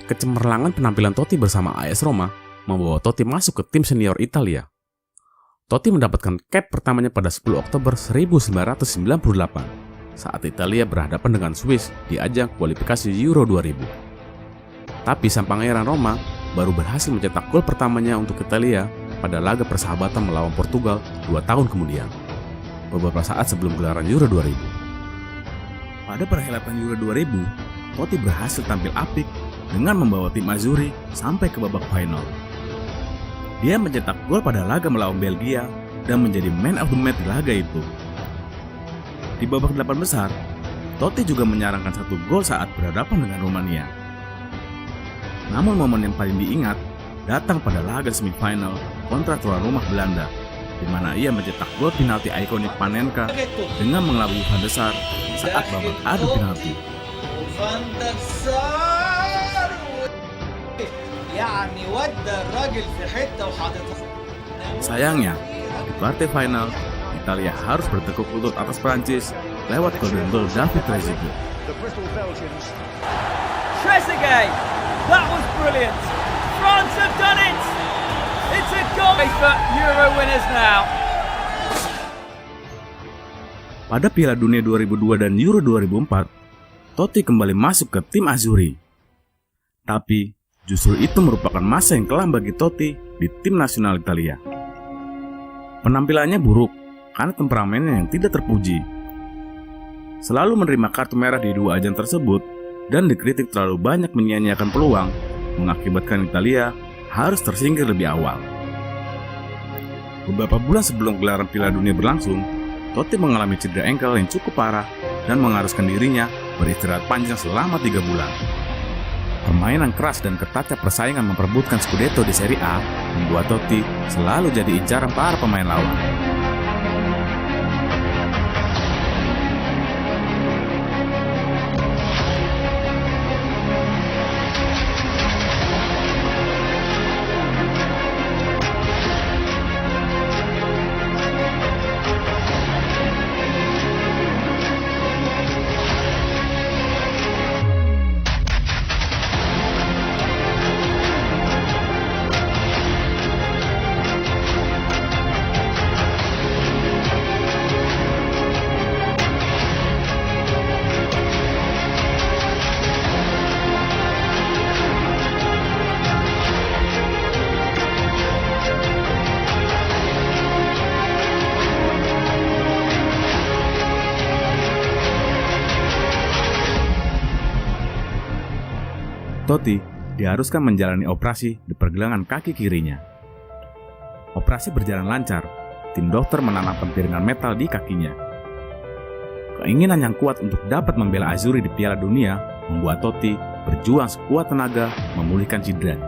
Kecemerlangan penampilan Totti bersama AS Roma membawa Totti masuk ke tim senior Italia. Totti mendapatkan cap pertamanya pada 10 Oktober 1998 saat Italia berhadapan dengan Swiss di ajang kualifikasi Euro 2000. Tapi sang pangeran Roma baru berhasil mencetak gol pertamanya untuk Italia pada laga persahabatan melawan Portugal 2 tahun kemudian, beberapa saat sebelum gelaran Euro 2000. Pada perhelatan Euro 2000, Totti berhasil tampil apik dengan membawa tim Azzurri sampai ke babak final. Dia mencetak gol pada laga melawan Belgia dan menjadi man of the match di laga itu. Di babak 8 besar, Totti juga menyarankan 1 gol saat berhadapan dengan Rumania. Namun momen yang paling diingat datang pada laga semifinal kontra tuan rumah Belanda, di mana ia mencetak gol penalti ikonik Panenka dengan mengelabui Van der Sar saat babak adu penalti. Sayangnya, di partai final, Italia harus bertekuk lutut atas Prancis lewat golden goal David Trezeguet. Trezeguet, that was brilliant. France have done it. It's a goal for Euro winners now. Pada Piala Dunia 2002 dan Euro 2004, Totti kembali masuk ke tim Azzurri. Tapi justru itu merupakan masa yang kelam bagi Totti di tim nasional Italia. Penampilannya buruk karena temperamennya yang tidak terpuji. Selalu menerima kartu merah di 2 ajang tersebut dan dikritik terlalu banyak menyia-nyiakan peluang, mengakibatkan Italia harus tersingkir lebih awal. Beberapa bulan sebelum gelaran Piala Dunia berlangsung, Totti mengalami cedera engkel yang cukup parah dan mengharuskan dirinya beristirahat panjang selama 3 bulan. Permainan keras dan ketatnya persaingan memperebutkan Scudetto di Serie A membuat Totti selalu jadi incaran para pemain lawan. Totti diharuskan menjalani operasi di pergelangan kaki kirinya. Operasi berjalan lancar, tim dokter menanamkan piringan metal di kakinya. Keinginan yang kuat untuk dapat membela Azzurri di Piala Dunia membuat Totti berjuang sekuat tenaga memulihkan cedera.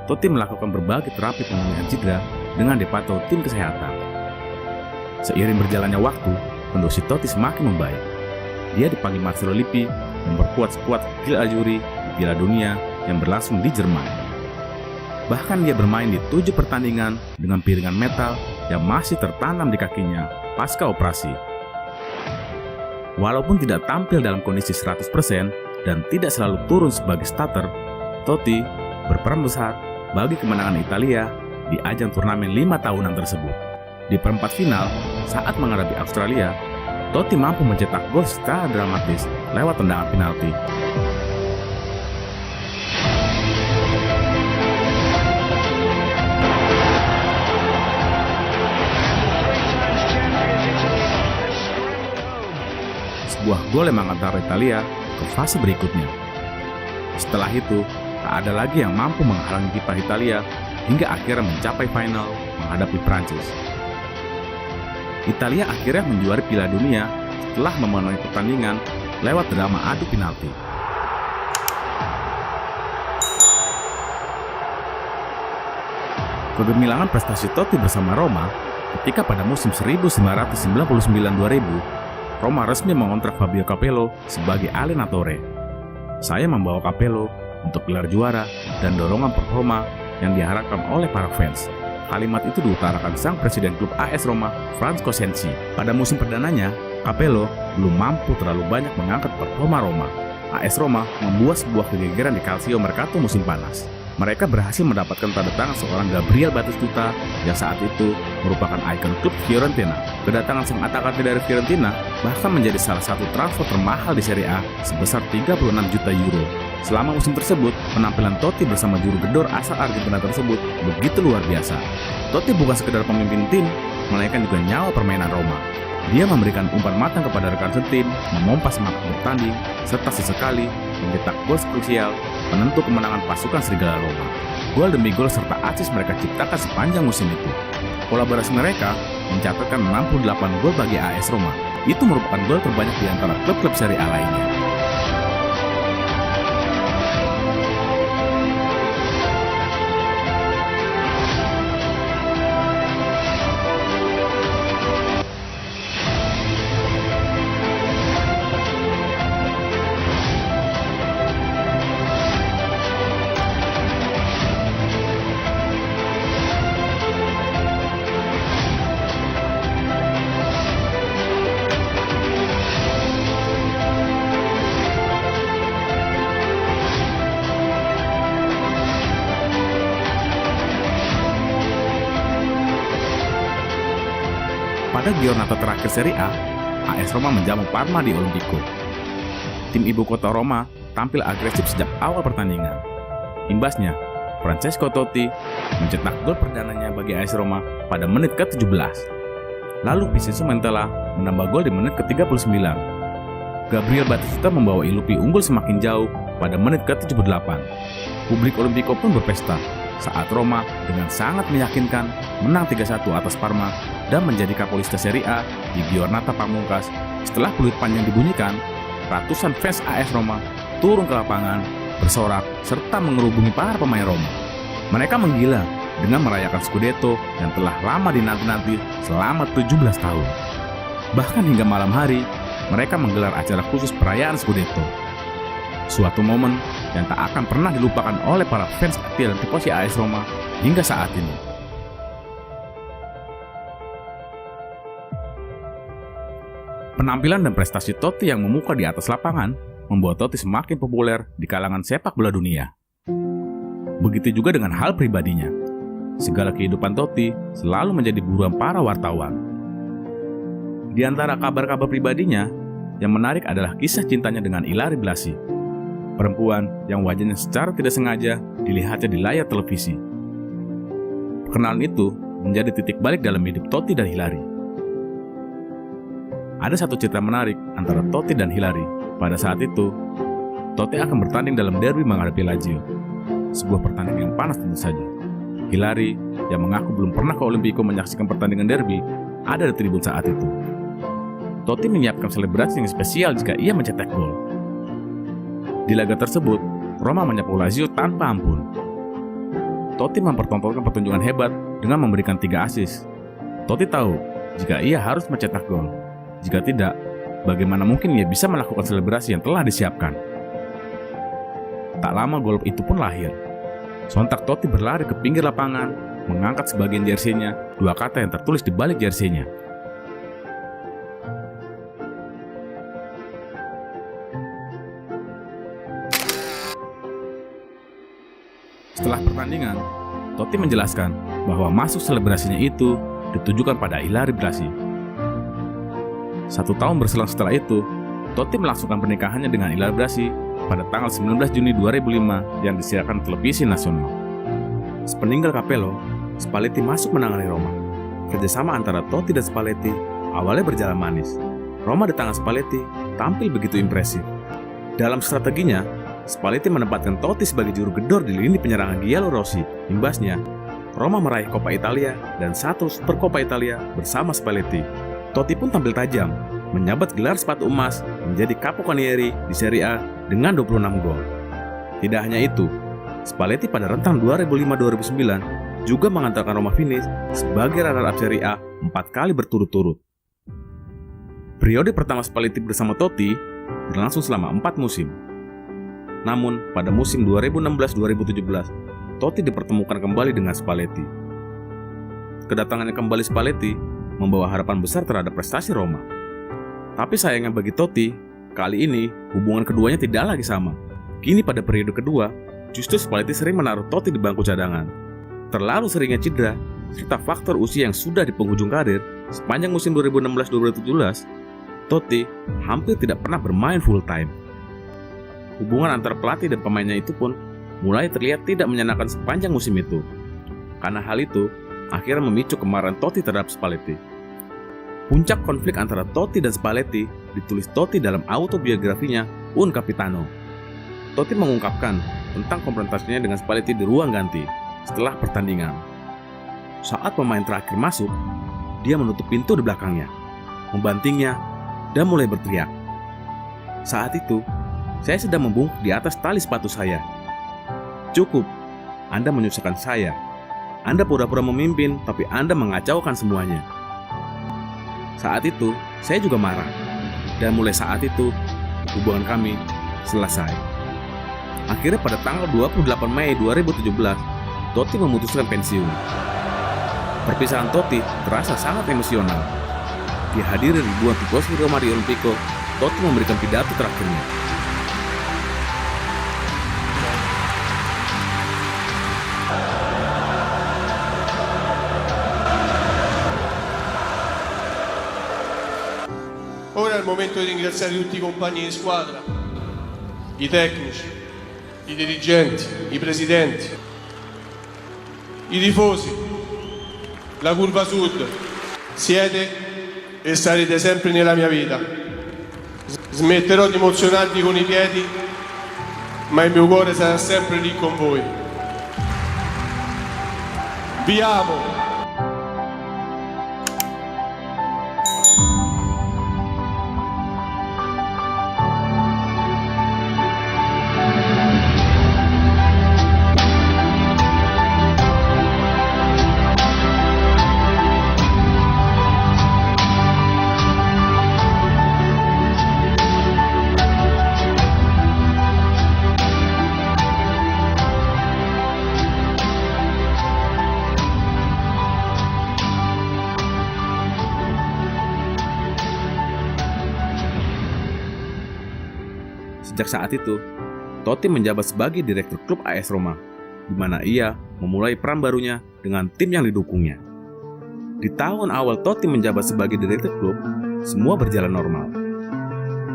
Totti melakukan berbagai terapi pemulihan cedera dengan dipantau tim kesehatan. Seiring berjalannya waktu, kondisi Totti semakin membaik. Dia dipanggil Marcello Lippi memperkuat skuad Kiel Azzurri di Piala Dunia yang berlangsung di Jerman. Bahkan dia bermain di 7 pertandingan dengan piringan metal yang masih tertanam di kakinya pasca operasi. Walaupun tidak tampil dalam kondisi 100% dan tidak selalu turun sebagai starter, Totti berperan besar bagi kemenangan Italia di ajang turnamen 5 tahunan tersebut. Di perempat final, saat menghadapi Australia, Totti mampu mencetak gol secara dramatis lewat tendangan penalti. Sebuah gol yang mengantar Italia ke fase berikutnya. Setelah itu, tak ada lagi yang mampu menghalangi kiprah Italia hingga akhirnya mencapai final menghadapi Prancis. Italia akhirnya menjuari Piala Dunia setelah memenangi pertandingan lewat drama adu penalti. Kegemilangan prestasi Totti bersama Roma ketika pada musim 1999-2000, Roma resmi mengontrak Fabio Capello sebagai allenatore. Saya membawa Capello untuk gelar juara dan dorongan performa yang diharapkan oleh para fans. Kalimat itu diutarakan sang presiden klub AS Roma, Franz Cosensi. Pada musim perdananya, Capello belum mampu terlalu banyak mengangkat performa Roma. AS Roma membuat sebuah kegegeran di Calcio Mercato musim panas. Mereka berhasil mendapatkan tanda tangan seorang Gabriel Batistuta yang saat itu merupakan ikon klub Fiorentina. Kedatangan sang atakante dari Fiorentina bahkan menjadi salah satu transfer termahal di Serie A sebesar 36 juta euro. Selama musim tersebut, penampilan Totti bersama juru gedor asal Argentina tersebut begitu luar biasa. Totti bukan sekedar pemimpin tim, melainkan juga nyawa permainan Roma. Dia memberikan umpan matang kepada rekan setim, memompa semangat bertanding, serta sesekali mencetak gol krusial penentu kemenangan pasukan Serigala Roma. Gol demi gol serta asis mereka ciptakan sepanjang musim itu. Kolaborasi mereka mencatatkan 68 gol bagi AS Roma. Itu merupakan gol terbanyak di antara klub-klub Serie A lainnya. Pada giornata terakhir Serie A, AS Roma menjamu Parma di Olimpico. Tim ibu kota Roma tampil agresif sejak awal pertandingan. Imbasnya, Francesco Totti mencetak gol perdananya bagi AS Roma pada menit ke-17. Lalu Vincenzo Montella menambah gol di menit ke-39. Gabriel Batistuta membawa Ilupi unggul semakin jauh pada menit ke-78. Publik Olimpico pun berpesta saat Roma dengan sangat meyakinkan menang 3-1 atas Parma dan menjadi kapolista Serie A di giornata pamungkas. Setelah peluit panjang dibunyikan, ratusan fans AS Roma turun ke lapangan, bersorak, serta mengerubungi para pemain Roma. Mereka menggila dengan merayakan Scudetto yang telah lama dinanti-nanti selama 17 tahun. Bahkan hingga malam hari, mereka menggelar acara khusus perayaan Scudetto. Suatu momen yang tak akan pernah dilupakan oleh para fans aktif dan tifosi AS Roma hingga saat ini. Penampilan dan prestasi Totti yang memukau di atas lapangan membuat Totti semakin populer di kalangan sepak bola dunia. Begitu juga dengan hal pribadinya. Segala kehidupan Totti selalu menjadi buruan para wartawan. Di antara kabar-kabar pribadinya, yang menarik adalah kisah cintanya dengan Ilari Blasi, perempuan yang wajahnya secara tidak sengaja dilihatnya di layar televisi. Perkenalan itu menjadi titik balik dalam hidup Totti dan Hilary. Ada satu cerita menarik antara Totti dan Hilary. Pada saat itu, Totti akan bertanding dalam derby menghadapi Lazio. Sebuah pertandingan yang panas tentu saja. Hilary, yang mengaku belum pernah ke Olimpico menyaksikan pertandingan derby, ada di tribun saat itu. Totti menyiapkan selebrasi yang spesial jika ia mencetak gol. Di laga tersebut, Roma menyapu Lazio tanpa ampun. Totti mempertontonkan pertunjukan hebat dengan memberikan 3 assist. Totti tahu jika ia harus mencetak gol. Jika tidak, bagaimana mungkin ia bisa melakukan selebrasi yang telah disiapkan? Tak lama gol itu pun lahir. Sontak Totti berlari ke pinggir lapangan, mengangkat sebagian jersey-nya, 2 kata yang tertulis di balik jersey-nya. Setelah pertandingan, Totti menjelaskan bahwa masuk selebrasinya itu ditujukan pada Ilari Blasi. 1 tahun berselang setelah itu, Totti melangsungkan pernikahannya dengan Ilari Blasi pada tanggal 19 Juni 2005 yang disiarkan televisi nasional. Sepeninggal Capello, Spalletti masuk menangani Roma. Kerjasama antara Totti dan Spalletti awalnya berjalan manis. Roma di tangan Spalletti tampil begitu impresif. Dalam strateginya, Spalletti menempatkan Totti sebagai juru gedor di lini penyerangan Giallorossi. Imbasnya, Roma meraih Coppa Italia dan 1 Supercoppa Italia bersama Spalletti. Totti pun tampil tajam, menyabat gelar sepatu emas menjadi Capocannoniere di Serie A dengan 26 gol. Tidak hanya itu, Spalletti pada rentang 2005-2009 juga mengantarkan Roma finish sebagai runner-up Serie A 4 kali berturut-turut. Periode pertama Spalletti bersama Totti berlangsung selama 4 musim. Namun, pada musim 2016-2017, Totti dipertemukan kembali dengan Spalletti. Kedatangannya kembali Spalletti membawa harapan besar terhadap prestasi Roma. Tapi sayangnya bagi Totti, kali ini hubungan keduanya tidak lagi sama. Kini pada periode kedua, justru Spalletti sering menaruh Totti di bangku cadangan. Terlalu seringnya cedera, serta faktor usia yang sudah di penghujung karir, sepanjang musim 2016-2017, Totti hampir tidak pernah bermain full time. Hubungan antara pelatih dan pemainnya itu pun mulai terlihat tidak menyenangkan sepanjang musim itu. Karena hal itu, akhirnya memicu kemarahan Totti terhadap Spalletti. Puncak konflik antara Totti dan Spalletti ditulis Totti dalam autobiografinya Un Capitano. Totti mengungkapkan tentang konfrontasinya dengan Spalletti di ruang ganti setelah pertandingan. Saat pemain terakhir masuk, dia menutup pintu di belakangnya, membantingnya, dan mulai berteriak. Saat itu, saya sedang membungkuk di atas tali sepatu saya. Cukup, Anda menyusahkan saya. Anda pura-pura memimpin, tapi Anda mengacaukan semuanya. Saat itu, saya juga marah. Dan mulai saat itu, hubungan kami selesai. Akhirnya pada tanggal 28 Mei 2017, Totti memutuskan pensiun. Perpisahan Totti terasa sangat emosional. Dihadiri ribuan tifosi Roma di Olimpico, Totti memberikan pidato terakhirnya. Ora è il momento di ringraziare tutti i compagni di squadra, i tecnici, i dirigenti, i presidenti, i tifosi, la curva sud. Siete e sarete sempre nella mia vita. Smetterò di emozionarvi con i piedi, ma il mio cuore sarà sempre lì con voi. Vi amo! Sejak saat itu, Totti menjabat sebagai direktur klub AS Roma, di mana ia memulai peran barunya dengan tim yang didukungnya. Di tahun awal Totti menjabat sebagai direktur klub, semua berjalan normal.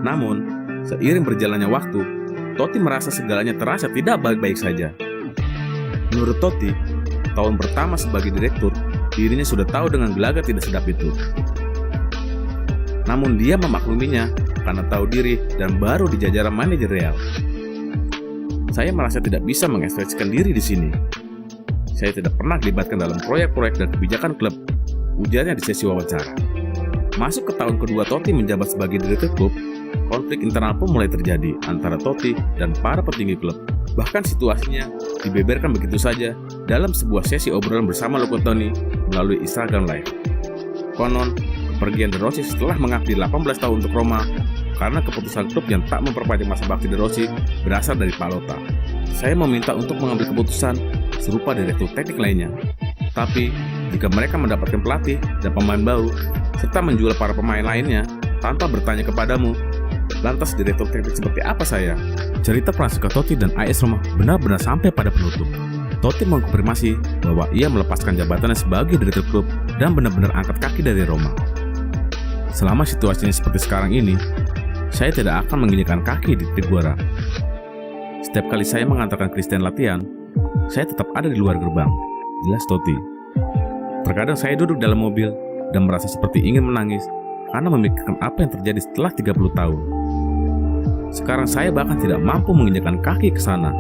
Namun, seiring berjalannya waktu, Totti merasa segalanya terasa tidak baik-baik saja. Menurut Totti, tahun pertama sebagai direktur, dirinya sudah tahu dengan gelagat tidak sedap itu. Namun dia memakluminya karena tahu diri dan baru di jajaran manajerial. Saya merasa tidak bisa mengekspresikan diri di sini. Saya tidak pernah dilibatkan dalam proyek-proyek dan kebijakan klub, ujarnya di sesi wawancara. Masuk ke tahun kedua Totti menjabat sebagai direktur klub, konflik internal pun mulai terjadi antara Totti dan para petinggi klub. Bahkan situasinya dibeberkan begitu saja dalam sebuah sesi obrolan bersama Locotoni melalui Instagram Live. Konon, kepergian De Rossi setelah mengabdi 18 tahun untuk Roma karena keputusan klub yang tak memperpanjang masa bakti De Rossi berasal dari Pak Lotta. Saya meminta untuk mengambil keputusan serupa direktur teknik lainnya. Tapi, jika mereka mendapatkan pelatih dan pemain baru, serta menjual para pemain lainnya tanpa bertanya kepadamu, lantas direktur teknik seperti apa saya? Cerita Francesco Totti dan AS Roma benar-benar sampai pada penutup. Totti mengkonfirmasi bahwa ia melepaskan jabatannya sebagai direktur klub dan benar-benar angkat kaki dari Roma. Selama situasinya seperti sekarang ini, saya tidak akan menginjakan kaki di Triguara. Setiap kali saya mengantarkan Christian latihan, saya tetap ada di luar gerbang, jelas Totti. Terkadang saya duduk dalam mobil dan merasa seperti ingin menangis karena memikirkan apa yang terjadi setelah 30 tahun. Sekarang saya bahkan tidak mampu menginjakan kaki ke sana.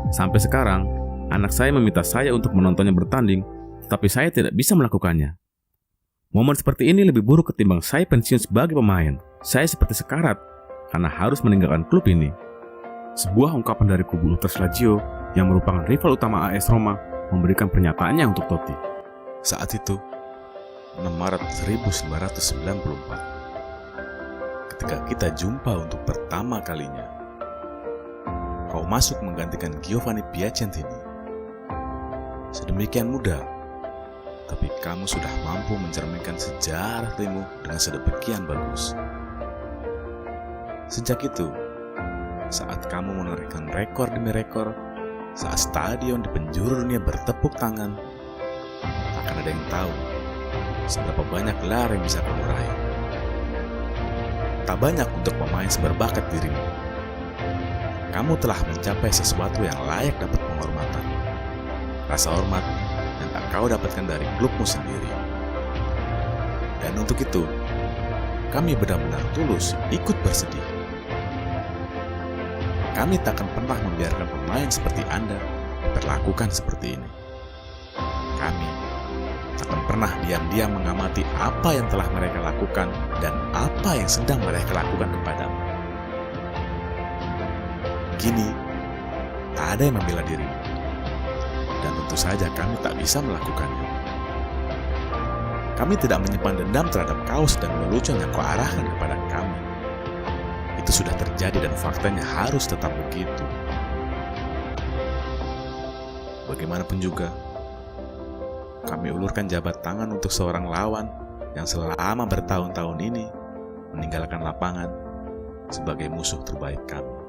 Sampai sekarang, anak saya meminta saya untuk menontonnya bertanding, tetapi saya tidak bisa melakukannya. Momen seperti ini lebih buruk ketimbang saya pensiun sebagai pemain. Saya seperti sekarat karena harus meninggalkan klub ini. Sebuah ungkapan dari kubu Ultras Lazio yang merupakan rival utama AS Roma memberikan pernyataannya untuk Totti. Saat itu, 6 Maret 1994, ketika kita jumpa untuk pertama kalinya, kau masuk menggantikan Giovanni Piacentini. Sedemikian muda, tapi kamu sudah mampu mencerminkan sejarah timmu dengan sedemikian bagus. Sejak itu, saat kamu menorehkan rekor demi rekor, saat stadion di penjuru dunia bertepuk tangan, akan ada yang tahu seberapa banyak gelar yang bisa kamu raih. Tak banyak untuk pemain seberbakat dirimu. Kamu telah mencapai sesuatu yang layak dapat penghormatan, rasa hormat yang tak kau dapatkan dari klubmu sendiri. Dan untuk itu, kami benar-benar tulus ikut bersedih. Kami takkan pernah membiarkan pemain seperti Anda diperlakukan seperti ini. Kami takkan pernah diam-diam mengamati apa yang telah mereka lakukan dan apa yang sedang mereka lakukan kepadamu. Kini, tak ada yang membela dirimu. Dan tentu saja kami tak bisa melakukannya. Kami tidak menyimpan dendam terhadap kaos dan lelucon yang kau arahkan kepada kami. Itu sudah terjadi dan faktanya harus tetap begitu. Bagaimanapun juga, kami ulurkan jabat tangan untuk seorang lawan yang selama bertahun-tahun ini meninggalkan lapangan sebagai musuh terbaik kami.